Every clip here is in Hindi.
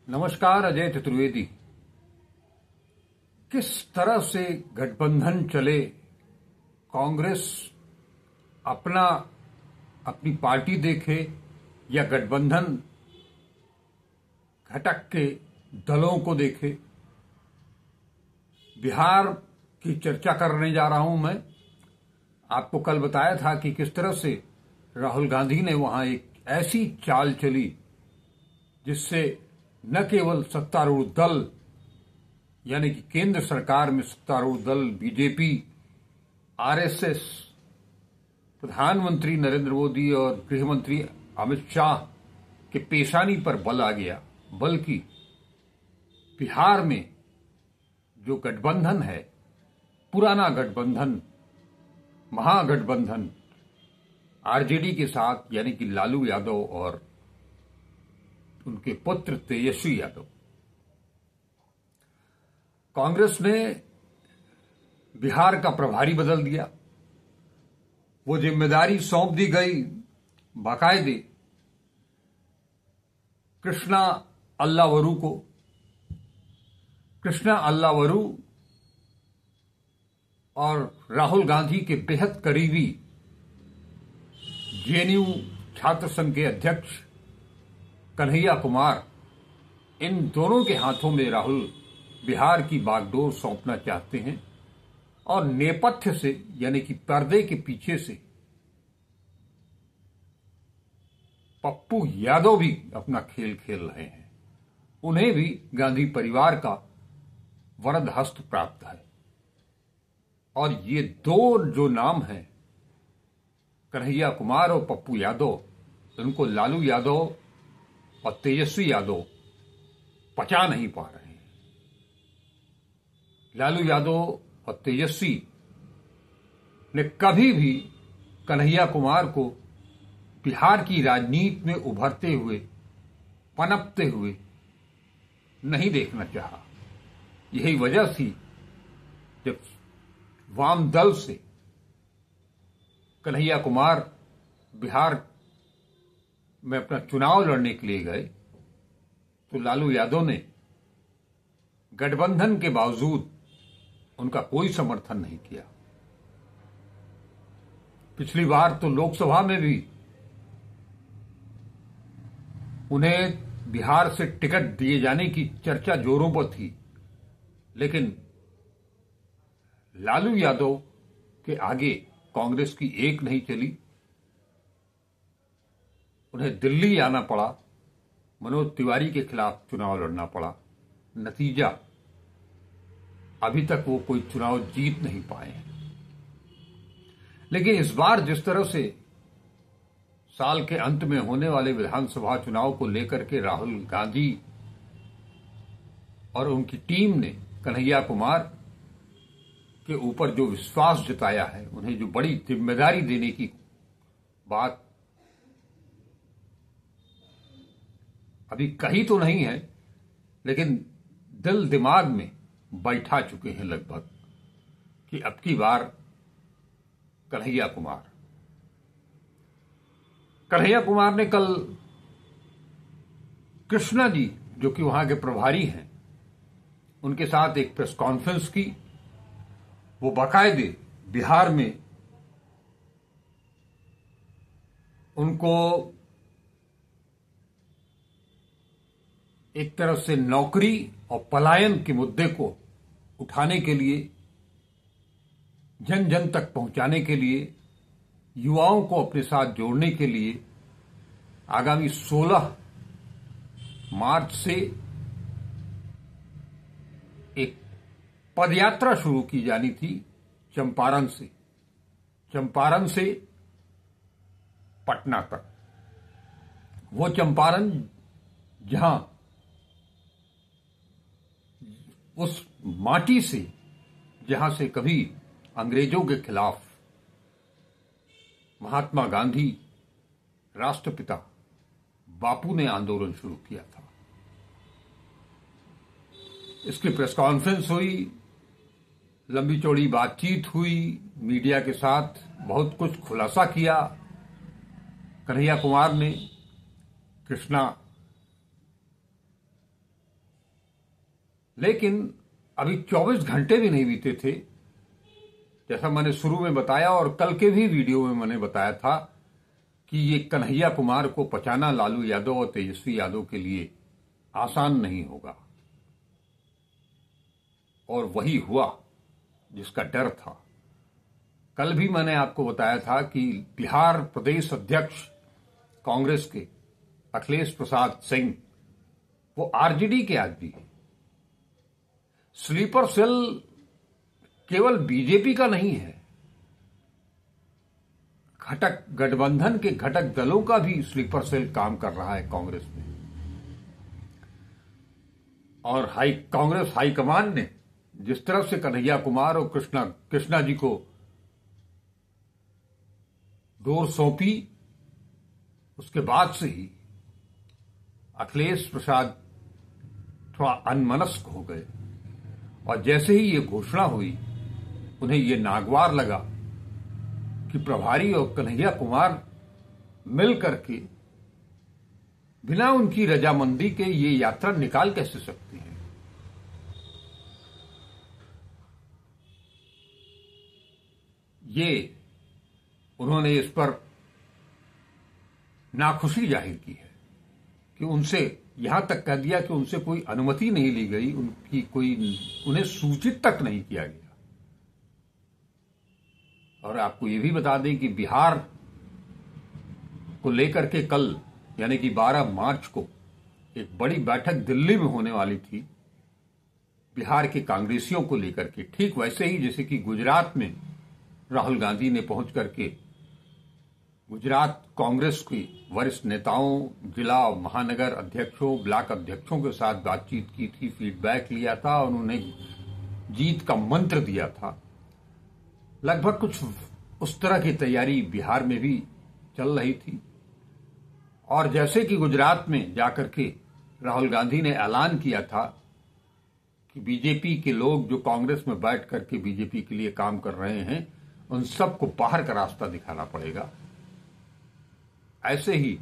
नमस्कार। अजय चतुर्वेदी। किस तरह से गठबंधन चले, कांग्रेस अपनी पार्टी देखे या गठबंधन घटक के दलों को देखे, बिहार की चर्चा करने जा रहा हूं मैं। आपको कल बताया था कि किस तरह से राहुल गांधी ने वहां एक ऐसी चाल चली जिससे न केवल सत्तारूढ़ दल यानी कि केंद्र सरकार में सत्तारूढ़ दल बीजेपी, आरएसएस, प्रधानमंत्री नरेंद्र मोदी और गृहमंत्री अमित शाह के पेशानी पर बल आ गया, बल्कि बिहार में जो गठबंधन है, पुराना गठबंधन, महागठबंधन आरजेडी के साथ यानी कि लालू यादव और उनके पुत्र तेजस्वी यादव, कांग्रेस ने बिहार का प्रभारी बदल दिया। वो जिम्मेदारी सौंप दी गई बाकायदे कृष्णा अल्लावरू को। कृष्णा अल्लावरू और राहुल गांधी के बेहद करीबी जेएनयू छात्र संघ के अध्यक्ष कन्हैया कुमार, इन दोनों के हाथों में राहुल बिहार की बागडोर सौंपना चाहते हैं और नेपथ्य से यानी कि पर्दे के पीछे से पप्पू यादव भी अपना खेल खेल रहे हैं। उन्हें भी गांधी परिवार का वरद हस्त प्राप्त है और ये दो जो नाम हैं, कन्हैया कुमार और पप्पू यादव, उनको लालू यादव और तेजस्वी यादव पचा नहीं पा रहे हैं। लालू यादव और तेजस्वी ने कभी भी कन्हैया कुमार को बिहार की राजनीति में उभरते हुए, पनपते हुए नहीं देखना चाहा। यही वजह थी जब वाम दल से कन्हैया कुमार बिहार में अपना चुनाव लड़ने के लिए गए तो लालू यादव ने गठबंधन के बावजूद उनका कोई समर्थन नहीं किया। पिछली बार तो लोकसभा में भी उन्हें बिहार से टिकट दिए जाने की चर्चा जोरों पर थी, लेकिन लालू यादव के आगे कांग्रेस की एक नहीं चली। उन्हें दिल्ली आना पड़ा, मनोज तिवारी के खिलाफ चुनाव लड़ना पड़ा। नतीजा, अभी तक वो कोई चुनाव जीत नहीं पाए हैं। लेकिन इस बार जिस तरह से साल के अंत में होने वाले विधानसभा चुनाव को लेकर के राहुल गांधी और उनकी टीम ने कन्हैया कुमार के ऊपर जो विश्वास जताया है, उन्हें जो बड़ी जिम्मेदारी देने की बात अभी कही तो नहीं है, लेकिन दिल दिमाग में बैठा चुके हैं लगभग कि अब की बार कन्हैया कुमार ने कल कृष्णा जी, जो कि वहां के प्रभारी हैं, उनके साथ एक प्रेस कॉन्फ्रेंस की। वो बाकायदे बिहार में उनको एक तरफ से नौकरी और पलायन के मुद्दे को उठाने के लिए, जन जन तक पहुंचाने के लिए, युवाओं को अपने साथ जोड़ने के लिए आगामी 16 मार्च से एक पदयात्रा शुरू की जानी थी चंपारण से पटना तक। वो चंपारण जहां उस माटी से जहां से कभी अंग्रेजों के खिलाफ महात्मा गांधी, राष्ट्रपिता बापू ने आंदोलन शुरू किया था। इसकी प्रेस कॉन्फ्रेंस हुई, लंबी चौड़ी बातचीत हुई, मीडिया के साथ बहुत कुछ खुलासा किया कन्हैया कुमार ने, कृष्णा लेकिन अभी 24 घंटे भी नहीं बीते थे, जैसा मैंने शुरू में बताया और कल के भी वीडियो में मैंने बताया था कि ये कन्हैया कुमार को पचाना लालू यादव और तेजस्वी यादव के लिए आसान नहीं होगा। और वही हुआ जिसका डर था। कल भी मैंने आपको बताया था कि बिहार प्रदेश अध्यक्ष कांग्रेस के अखिलेश प्रसाद सिंह वो आरजेडी के आदमी है। स्लीपर सेल केवल बीजेपी का नहीं है, घटक गठबंधन के घटक दलों का भी स्लीपर सेल काम कर रहा है कांग्रेस में। और कांग्रेस हाईकमान ने जिस तरफ से कन्हैया कुमार और कृष्णा जी को डोर सौंपी, उसके बाद से ही अखिलेश प्रसाद थोड़ा अनमनस्क हो गए। और जैसे ही ये घोषणा हुई, उन्हें ये नागवार लगा कि प्रभारी और कन्हैया कुमार मिल करके बिना उनकी रजामंदी के ये यात्रा निकाल कैसे सकते हैं। ये उन्होंने इस पर नाखुशी जाहिर की है कि उनसे यहां तक कह दिया कि उनसे कोई अनुमति नहीं ली गई, उन्हें सूचित तक नहीं किया गया। और आपको ये भी बता दें कि बिहार को लेकर के कल यानी कि 12 मार्च को एक बड़ी बैठक दिल्ली में होने वाली थी बिहार के कांग्रेसियों को लेकर के। ठीक वैसे ही जैसे कि गुजरात में राहुल गांधी ने पहुंच करके गुजरात कांग्रेस की वरिष्ठ नेताओं, जिला महानगर अध्यक्षों, ब्लॉक अध्यक्षों के साथ बातचीत की थी, फीडबैक लिया था और उन्हें जीत का मंत्र दिया था। लगभग कुछ उस तरह की तैयारी बिहार में भी चल रही थी। और जैसे कि गुजरात में जाकर के राहुल गांधी ने ऐलान किया था कि बीजेपी के लोग जो कांग्रेस में बैठ करके बीजेपी के लिए काम कर रहे हैं, उन सबको बाहर का रास्ता दिखाना पड़ेगा। ऐसे ही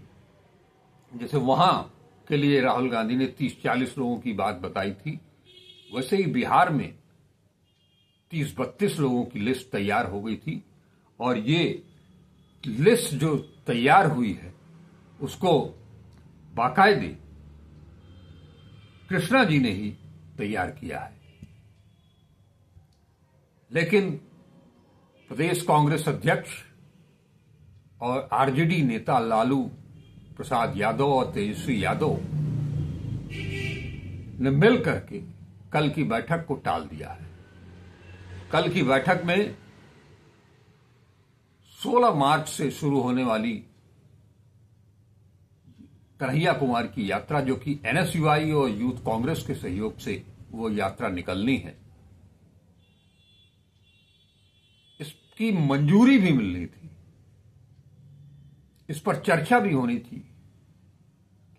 जैसे वहां के लिए राहुल गांधी ने 30-40 लोगों की बात बताई थी, वैसे ही बिहार में 30-32 लोगों की लिस्ट तैयार हो गई थी। और ये लिस्ट जो तैयार हुई है उसको बाकायदे कृष्णा जी ने ही तैयार किया है। लेकिन प्रदेश कांग्रेस अध्यक्ष और आरजेडी नेता लालू प्रसाद यादव और तेजस्वी यादव ने मिल करके कल की बैठक को टाल दिया है। कल की बैठक में 16 मार्च से शुरू होने वाली कन्हैया कुमार की यात्रा, जो कि एनएसयूआई और यूथ कांग्रेस के सहयोग से वो यात्रा निकलनी है, इसकी मंजूरी भी मिलनी थी। इस पर चर्चा भी होनी थी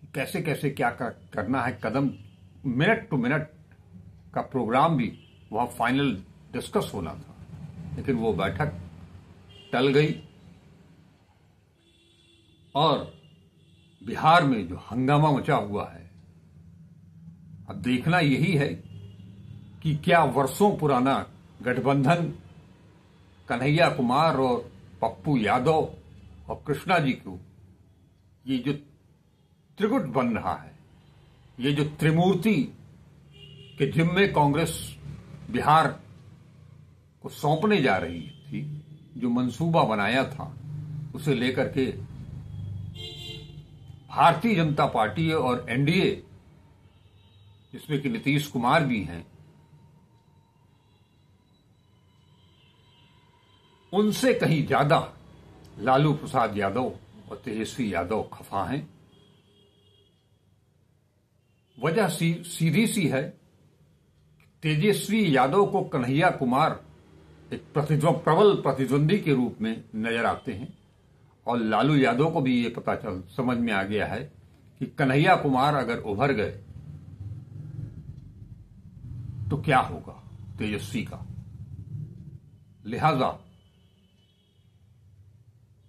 कि कैसे कैसे क्या करना है। कदम मिनट टू मिनट का प्रोग्राम भी वहां फाइनल डिस्कस होना था, लेकिन वो बैठक टल गई। और बिहार में जो हंगामा मचा हुआ है, अब देखना यही है कि क्या वर्षों पुराना गठबंधन कन्हैया कुमार और पप्पू यादव और कृष्णा जी को, ये जो त्रिगुट बन रहा है, ये जो त्रिमूर्ति के जिम्मे कांग्रेस बिहार को सौंपने जा रही थी, जो मंसूबा बनाया था, उसे लेकर के भारतीय जनता पार्टी और एनडीए, जिसमें कि नीतीश कुमार भी हैं, उनसे कहीं ज्यादा लालू प्रसाद यादव और तेजस्वी यादव खफा हैं। वजह सीधी सी है, तेजस्वी यादव को कन्हैया कुमार एक प्रबल प्रतिद्वंदी के रूप में नजर आते हैं और लालू यादव को भी ये समझ में आ गया है कि कन्हैया कुमार अगर उभर गए तो क्या होगा तेजस्वी का। लिहाजा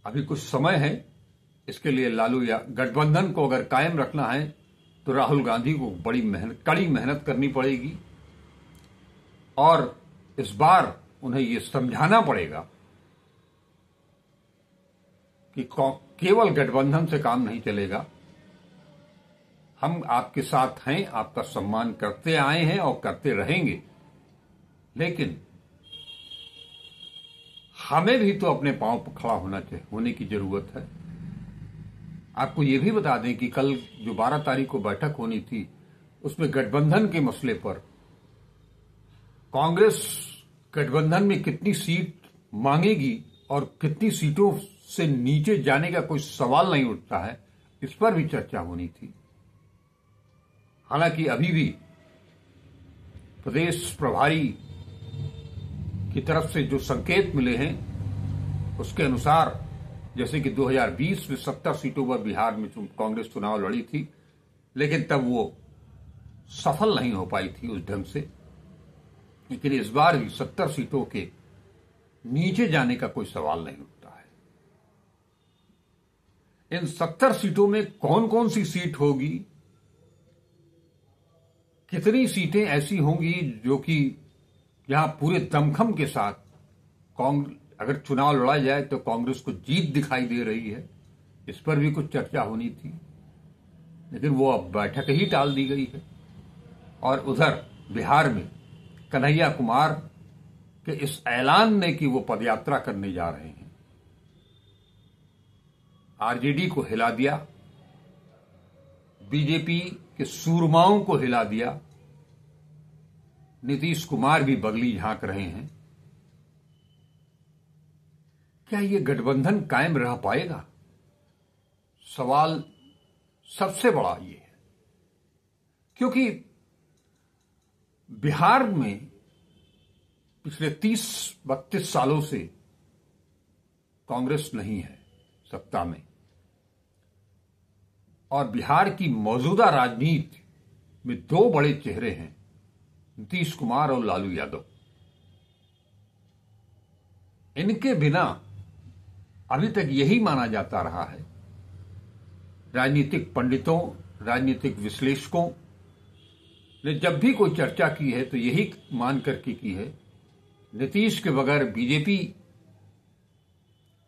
अभी कुछ समय है, इसके लिए गठबंधन को अगर कायम रखना है तो राहुल गांधी को कड़ी मेहनत करनी पड़ेगी और इस बार उन्हें ये समझाना पड़ेगा कि केवल गठबंधन से काम नहीं चलेगा। हम आपके साथ हैं, आपका सम्मान करते आए हैं और करते रहेंगे, लेकिन हमें भी तो अपने पांव पर खड़ा होने की जरूरत है। आपको ये भी बता दें कि कल जो 12 तारीख को बैठक होनी थी, उसमें गठबंधन के मसले पर कांग्रेस गठबंधन में कितनी सीट मांगेगी और कितनी सीटों से नीचे जाने का कोई सवाल नहीं उठता है, इस पर भी चर्चा होनी थी। हालांकि अभी भी प्रदेश प्रभारी की तरफ से जो संकेत मिले हैं, उसके अनुसार जैसे कि 2020 में 70 सीटों पर बिहार में कांग्रेस चुनाव लड़ी थी, लेकिन तब वो सफल नहीं हो पाई थी उस ढंग से। लेकिन इस बार भी 70 सीटों के नीचे जाने का कोई सवाल नहीं उठता है। इन 70 सीटों में कौन कौन सी सीट होगी, कितनी सीटें ऐसी होंगी जो कि यहां पूरे दमखम के साथ अगर चुनाव लड़ा जाए तो कांग्रेस को जीत दिखाई दे रही है, इस पर भी कुछ चर्चा होनी थी, लेकिन वो अब बैठक ही टाल दी गई है। और उधर बिहार में कन्हैया कुमार के इस ऐलान ने कि वो पदयात्रा करने जा रहे हैं, आरजेडी को हिला दिया, बीजेपी के सूरमाओं को हिला दिया, नीतीश कुमार भी बगली झांक रहे हैं। क्या ये गठबंधन कायम रह पाएगा? सवाल सबसे बड़ा ये है, क्योंकि बिहार में पिछले 30-32 सालों से कांग्रेस नहीं है सत्ता में, और बिहार की मौजूदा राजनीति में दो बड़े चेहरे हैं, नीतीश कुमार और लालू यादव। इनके बिना अभी तक यही माना जाता रहा है, राजनीतिक पंडितों, राजनीतिक विश्लेषकों ने जब भी कोई चर्चा की है तो यही मान करके की है, नीतीश के बगैर बीजेपी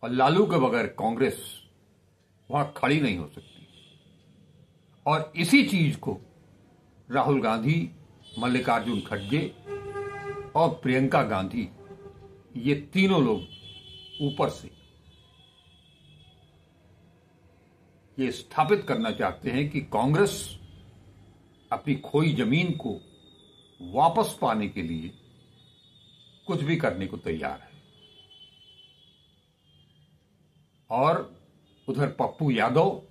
और लालू के बगैर कांग्रेस वहां खड़ी नहीं हो सकती। और इसी चीज को राहुल गांधी, मल्लिकार्जुन खड़गे और प्रियंका गांधी, ये तीनों लोग ऊपर से ये स्थापित करना चाहते हैं कि कांग्रेस अपनी खोई जमीन को वापस पाने के लिए कुछ भी करने को तैयार है। और उधर पप्पू यादव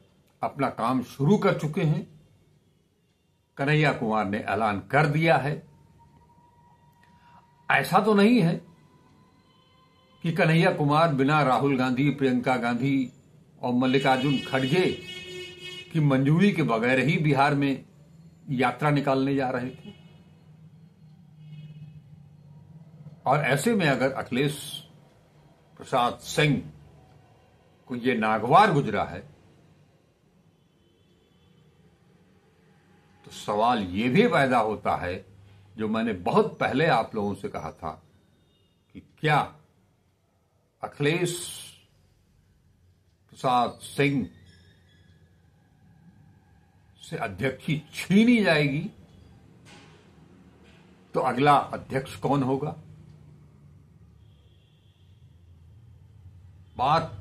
अपना काम शुरू कर चुके हैं। कन्हैया कुमार ने ऐलान कर दिया है। ऐसा तो नहीं है कि कन्हैया कुमार बिना राहुल गांधी, प्रियंका गांधी और मल्लिकार्जुन खड़गे की मंजूरी के बगैर ही बिहार में यात्रा निकालने जा रहे थे। और ऐसे में अगर अखिलेश प्रसाद सिंह को ये नागवार गुजरा है तो सवाल ये भी पैदा होता है, जो मैंने बहुत पहले आप लोगों से कहा था, कि क्या अखिलेश प्रसाद सिंह से अध्यक्षी छीनी जाएगी तो अगला अध्यक्ष कौन होगा? बात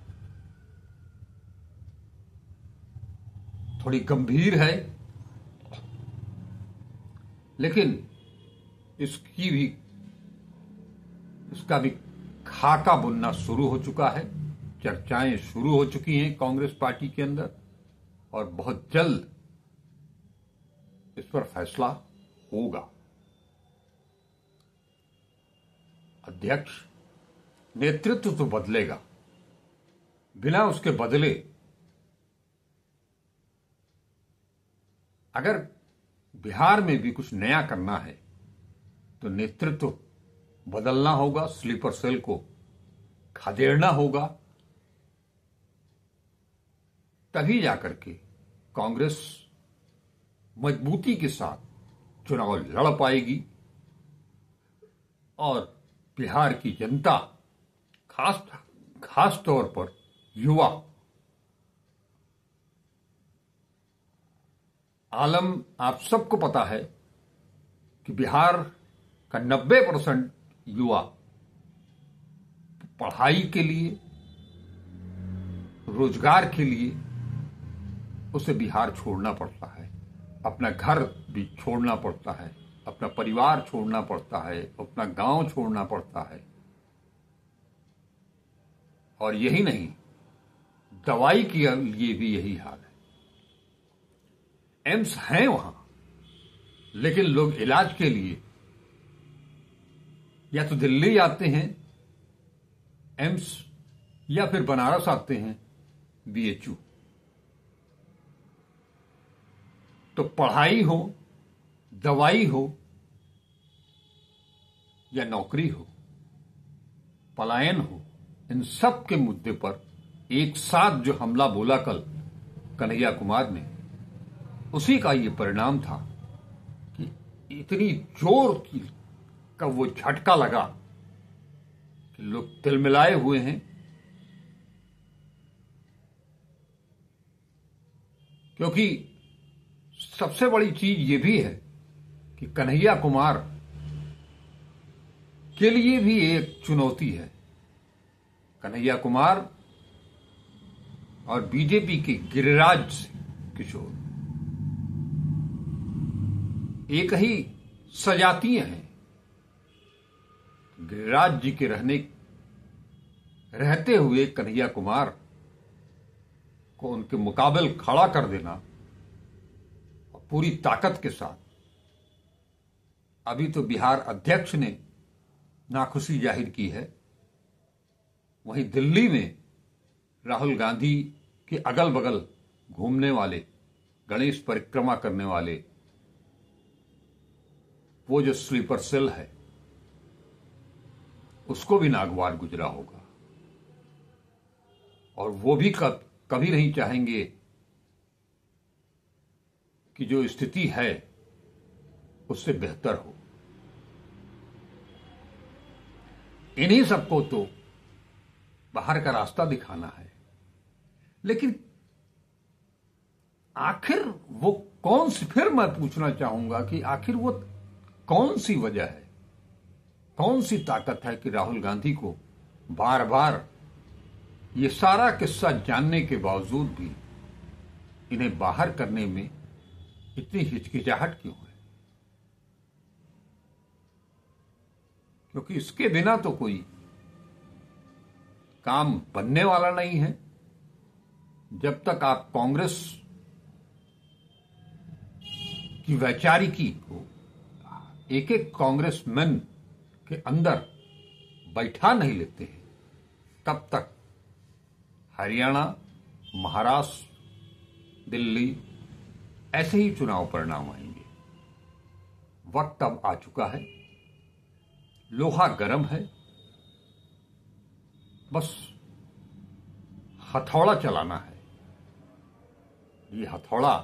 थोड़ी गंभीर है, लेकिन इसका भी खाका बुनना शुरू हो चुका है। चर्चाएं शुरू हो चुकी हैं कांग्रेस पार्टी के अंदर, और बहुत जल्द इस पर फैसला होगा। अध्यक्ष, नेतृत्व तो बदलेगा, बिना उसके बदले अगर बिहार में भी कुछ नया करना है तो नेतृत्व बदलना होगा, स्लीपर सेल को खदेड़ना होगा, तभी जाकर के कांग्रेस मजबूती के साथ चुनाव लड़ पाएगी। और बिहार की जनता, खास तौर पर युवा, आलम आप सबको पता है कि बिहार का 90% युवा पढ़ाई के लिए, रोजगार के लिए उसे बिहार छोड़ना पड़ता है, अपना घर भी छोड़ना पड़ता है, अपना परिवार छोड़ना पड़ता है, अपना गांव छोड़ना पड़ता है। और यही नहीं, दवाई के लिए भी यही हाल है। एम्स हैं वहां, लेकिन लोग इलाज के लिए या तो दिल्ली आते हैं एम्स, या फिर बनारस आते हैं बीएचयू। तो पढ़ाई हो, दवाई हो या नौकरी हो, पलायन हो, इन सब के मुद्दे पर एक साथ जो हमला बोला कल कन्हैया कुमार ने, उसी का ये परिणाम था कि इतनी जोर की का वो झटका लगा कि लोग तिलमिलाए हुए हैं। क्योंकि सबसे बड़ी चीज ये भी है कि कन्हैया कुमार के लिए भी एक चुनौती है। कन्हैया कुमार और बीजेपी के गिरिराज किशोर एक ही सजातीय हैं। गिरिराज जी के रहते हुए कन्हैया कुमार को उनके मुकाबले खड़ा कर देना और पूरी ताकत के साथ, अभी तो बिहार अध्यक्ष ने नाखुशी जाहिर की है, वहीं दिल्ली में राहुल गांधी के अगल बगल घूमने वाले, गणेश परिक्रमा करने वाले, वो जो स्लीपर सेल है, उसको भी नागवार गुजरा होगा। और वो भी कभी नहीं चाहेंगे कि जो स्थिति है उससे बेहतर हो। इन्हीं सबको तो बाहर का रास्ता दिखाना है। लेकिन आखिर वो कौन सी, फिर मैं पूछना चाहूंगा कि आखिर वो कौन सी वजह है, कौन सी ताकत है कि राहुल गांधी को बार बार ये सारा किस्सा जानने के बावजूद भी इन्हें बाहर करने में इतनी हिचकिचाहट क्यों है? क्योंकि इसके बिना तो कोई काम बनने वाला नहीं है। जब तक आप कांग्रेस की वैचारिकी को एक एक कांग्रेसमैन के अंदर बैठा नहीं लेते हैं, तब तक हरियाणा, महाराष्ट्र, दिल्ली ऐसे ही चुनाव परिणाम आएंगे। वक्त अब आ चुका है, लोहा गर्म है, बस हथौड़ा चलाना है। ये हथौड़ा,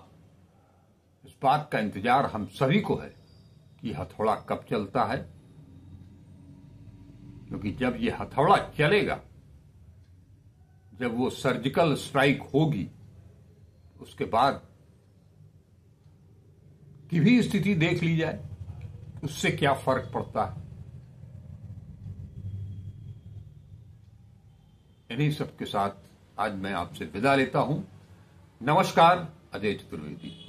इस बात का इंतजार हम सभी को है कि हथौड़ा कब चलता है, क्योंकि जब ये हथौड़ा चलेगा, जब वो सर्जिकल स्ट्राइक होगी, उसके बाद की भी स्थिति देख ली जाए, उससे क्या फर्क पड़ता है। इन्हीं सब के साथ आज मैं आपसे विदा लेता हूं। नमस्कार, अजय चतुर्वेदी।